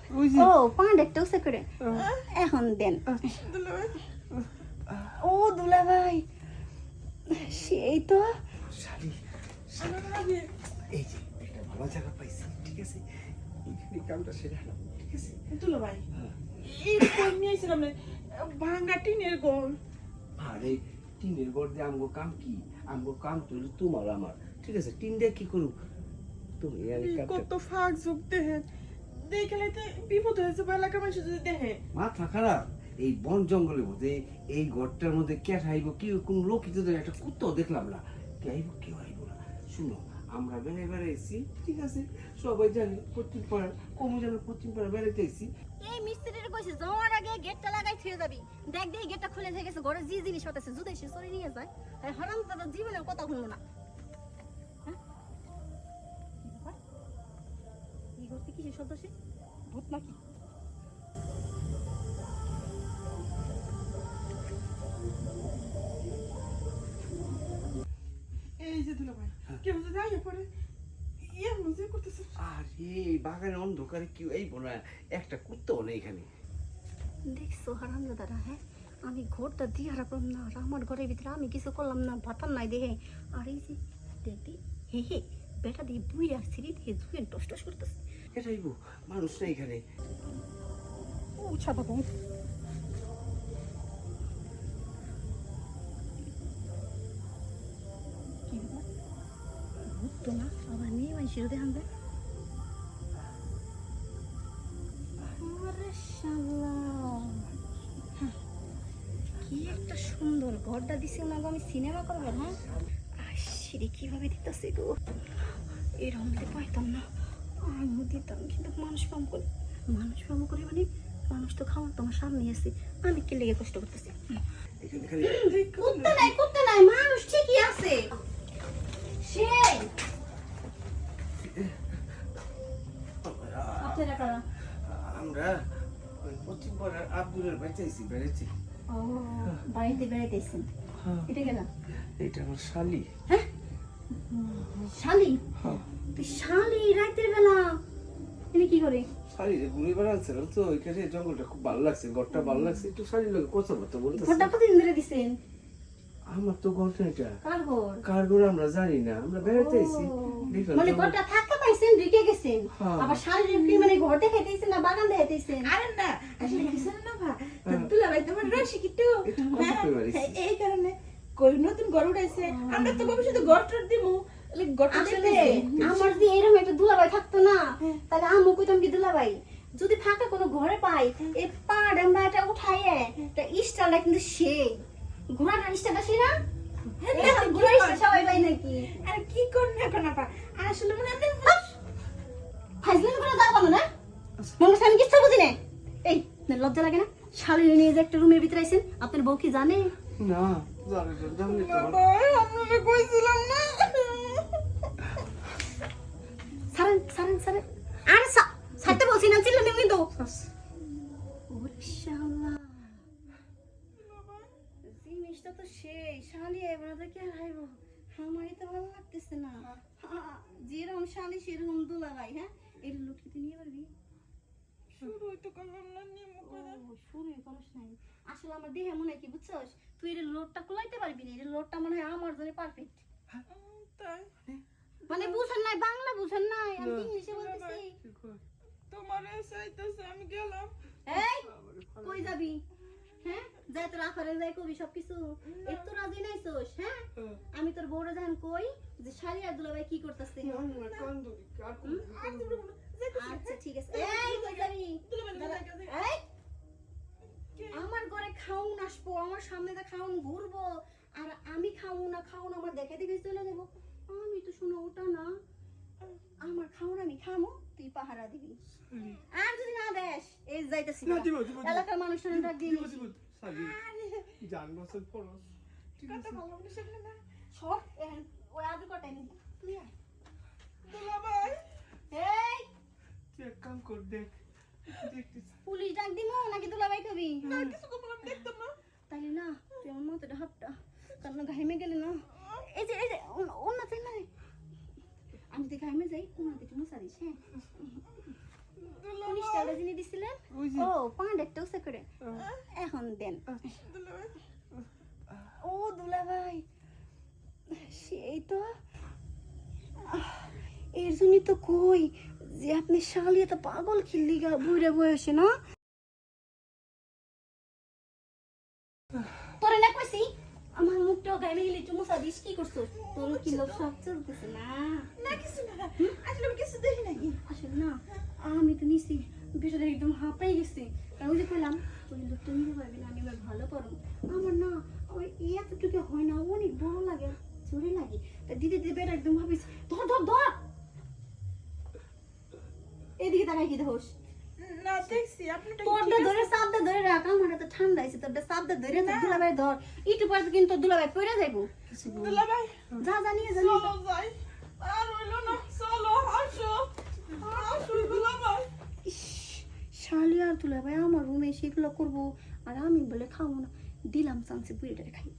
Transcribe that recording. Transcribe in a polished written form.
ও পাঁচ একটা উসে করে এখন দেন ও দুলা ভাই সেই তো শালি শালি এই যে একটা ভালো জায়গা পাইছি ঠিক আছে এইখানে কামটা সেরে হলাম ঠিক আছে দুলা ভাই এই কই নিয়ে আইছিলাম না ভাঙা টিনের ঘর আরে টিনের ঘর দিয়ে আমগো কাম কি আমগো কাম তো হলো তোমার আমার ঠিক আছে টিন দিয়ে কি করু তুমি আর এই কামটা কত ফাঁক ঝুঁক দেখে দেখে লাইতে বিপদ হয়েছে বা এলাকার মানুষ যদি দেখে মাথা খারাপ এই বন জঙ্গলের মধ্যে এই ঘরটার মধ্যে কে আইব কি কোন লোকই তো একটা কুত্তাও দেখলাম না কে আইব কেউ আইব না শুনো আমরা বেড়াইছি ঠিক আছে সবাই জানি পশ্চিম পাড়া কমু জানো পশ্চিম পাড়া বেড়াইতে আইছি এই মিস্ত্রির কইছে যাওয়ার আগে গেটটা লাগাই থুয়ে যাবি দেখ দেখ গেটটা খুলে থেকে গেছে ঘরে জি জিনিস হতেছে যদি সে চলে নিয়ে যায় আর হারাম দাদা জীবনের কথা শুনবো না হ্যাঁ এই ঘরতে কি শব্দ সে ভূত নাকি এই যে দুলা ভাই কেউ যদি আইয়া পড়ে ইয়ে মজা করতেছে আরে এই বাগানে অন্ধকারে কেউ আইব না একটা কুত্তাও নেই এখানে দেখছো হারাম দাদা হ্যাঁ আমি ঘরটা দিয়ে হারালাম না আর আমার ঘরের ভিতরে আমি কিছু করলাম না ভাতার নাই দেখে আর এই যে দেখবি হে হে বেটা দিয়ে বুই আর সিঁড়ি দিয়ে জুয়ে টস টস করতেছে এটা আইব মানুষ না এখানে ও ছাতা কম কি ব্যাপার ভূত তো না আবার মেয়ে মানুষের দেখান যায় আরে শালা কি একটা সুন্দর ঘরটা দিছে না গো আমি সিনেমা করবো হ্যাঁ আর সিঁড়ি কিভাবে দিতেছে গো এরকম দিতে পাইতাম না আমিও দিতাম কিন্তু মানুষ পাম করে মানে মানুষ তো খাওয়ান তোমার সামনে আছে আমি কি লেগে কষ্ট করতেছি এখানে খালি কুত্তা নাই মানুষ ঠিকই আছে সেই আপনারা কারা আমরা ওই পশ্চিম পাড়ার আব্দুলের বাড়িতে আইছি বেড়াইছি ও বাড়িতে বেড়াইতেছেন এটা গেল এটা আমার শালি হ্যাঁ শালি হ্যাঁ তুই শালি রাতের বেলা এনে কি করে শালি রে ঘুরে বেড়াচ্ছিলাম তো ওইখানে জঙ্গলটা খুব ভালো লাগছে ঘরটা ভালো লাগছে একটু শালির লোক কথা বলতে বলতেছে ঘরটা কতদিন ধরে দিছেন আমার তো ঘর না এটা কার ঘর কার ঘর আমরা জানি না আমরা বেড়াইতে আইছি দেখলাম মানে জঙ্গল- ঘরটা থাকতে পাইছেন ঢুকে গেছেন হ্যাঁ। আবার শালির কি মানে ঘর দেখাইতেছেন না বাগান দেখাইতেছেন আরে না আসলে কিছু না ভা দুলা ভাই তোমার রসি কিটু এটা কথা কই পারিস? এই কারণে কই নতুন ঘর উঠাইছে আমরা তো ভবিষ্যতে ঘর টর দিমু ঘরটা আসলে দেখতেছি আমার যদি এরকম একটা দুলাভাই থাকতো না তাহলে আম্মু কইতাম কি দুলাভাই যদি ফাঁকা কোনো ঘরে পাই এই পাড় আমরা এটা উঠাইয়ে তা স্টাইলটা কিন্তু সেই ঘোড়াটার স্টাইলটা সেই না ঘোড়ার স্টাইল সবাই পাই নাকি আরে কি কোন না কোন আপা আসলে মনে হয় ফাইজলামি করে যাবো না মনে হচ্ছে আমি কিছু বুঝি না এই না লজ্জা লাগে না শালিনী নিয়ে যে একটা রুমের ভিতরে আইছেন আপনার বউ কি জানে না জানি না জানি তো বাবা আমরা কইছিলাম না সারেন সারেন সারেন আরে সারতে বলছি না চিল্লানি কিন্তু ওরে শালা জিনিসটা তো সেই শালি আইব না তো কে আইব আমারই তো ভালো লাগতেছে না যেরকম শালি সেরকম দুলাভাই হ্যাঁ এই লোকটি তুই নিয়ে পারবি শুরু তো করলাম না নিয়ম করে শুরুই করিস নাই আসলে আমার দেহে মনে হয় কি বুঝছস তুই এর লোডটা কুলাইতে পারবি না এর লোডটা মনে হয় আমার জন্য পারফেক্ট তাই মানে বুঝেন নাই বাংলা বুঝেন নাই আমি ইংলিশে বলতেছি তোমারে চাইতেছে আমি গেলাম এই কই যাবি হ্যাঁ যাই তোর আফারে যাই কবি সবকিছু একটু রাজি নাইছস হ্যাঁ আমি তোর বউরে জান কই যে শালি আর দুলাভাই কি করতেছে আচ্ছা ঠিক আছে এই কই যাবি এই আমার ঘরে খাউন আসবো আমার সামনে তো খাউন ঘুরবো আর আমি খাবো না খাউন আমার দেখে দেখে চলে যাবো আমি তো শুনো ওটা না আমার খাউন আমি খামো তুই পাহারা দিবি আর যদি না দেশ এই যাইতেছি না, দিব, দিব, দিব। এলাকার মানুষজন ডাক দিয়ে নিস। শালি জান বছর পরস ঠিক কত আছে ভালো মানুষ না সর ওই আদু কটাই নি তুই আয়। দুলা ভাই এই তুই এক কাম কর দেখ দেখতে পুলিশ ডাক দিমু নাকি দুলাভাই কবি না কিছু তো বললাম দেখতাম না তাইলে না তুই আমার মাথাটা হাতটা কারণ ঘাইমে গেলে না এই যে অন্য চাই না রে আমি তো ঘাইমে যাই ওনাতে একটু মশা দিস হ্যাঁ দুলা পুলিশটা জিনিস দিস কইছি ও পাঁচ একটা উসে করে এখন দেন ও দুলা ভাই সেই তো এর জন্যই তো কই যে আপনি শালি এত পাগল খিল্লি গা বুড়ে বয়সে না তোরে না কইছি আমার মুখটা গায়ে গেলে চুমুসা দিস কি করছো তোর কি লোভ সব চলতেছে না না কিছু না আসলে আমি কিছু দেখি নাকি আসলে না আমি তো নিছি ভিতরে একদম হাঁপাই গেছি ওই যে কইলাম ওই লোকটা নিতে পারবি না আমি এবার ভালো পারবো আমার না ওই এতটুকু হয় না অনেক বড় লাগে জোরে লাগে তা দিদি দিদি বেটা একদম ভাবিস ধর ধর ধর এদিকে তাকাই কি দোষ না দেখছি আপনারটা তোরটা ধরে সাবদা ধরে রাখ আমার তো ঠান্ডা আছে তোরটা সাবদা ধরে তো দুলাভাই ধর একটু পরে তো কিন্তু দুলাভাই পড়ে যাইবো দুলাভাই যা জানিয়ে চলো যাই আর হইলো না চলো আসো আসো দুলাভাই শালি আর দুলাভাই আমার রুমে সেগুলো করবো আর আমি বলে খাবো না দিলাম চান্সে বুড়িটারে খাই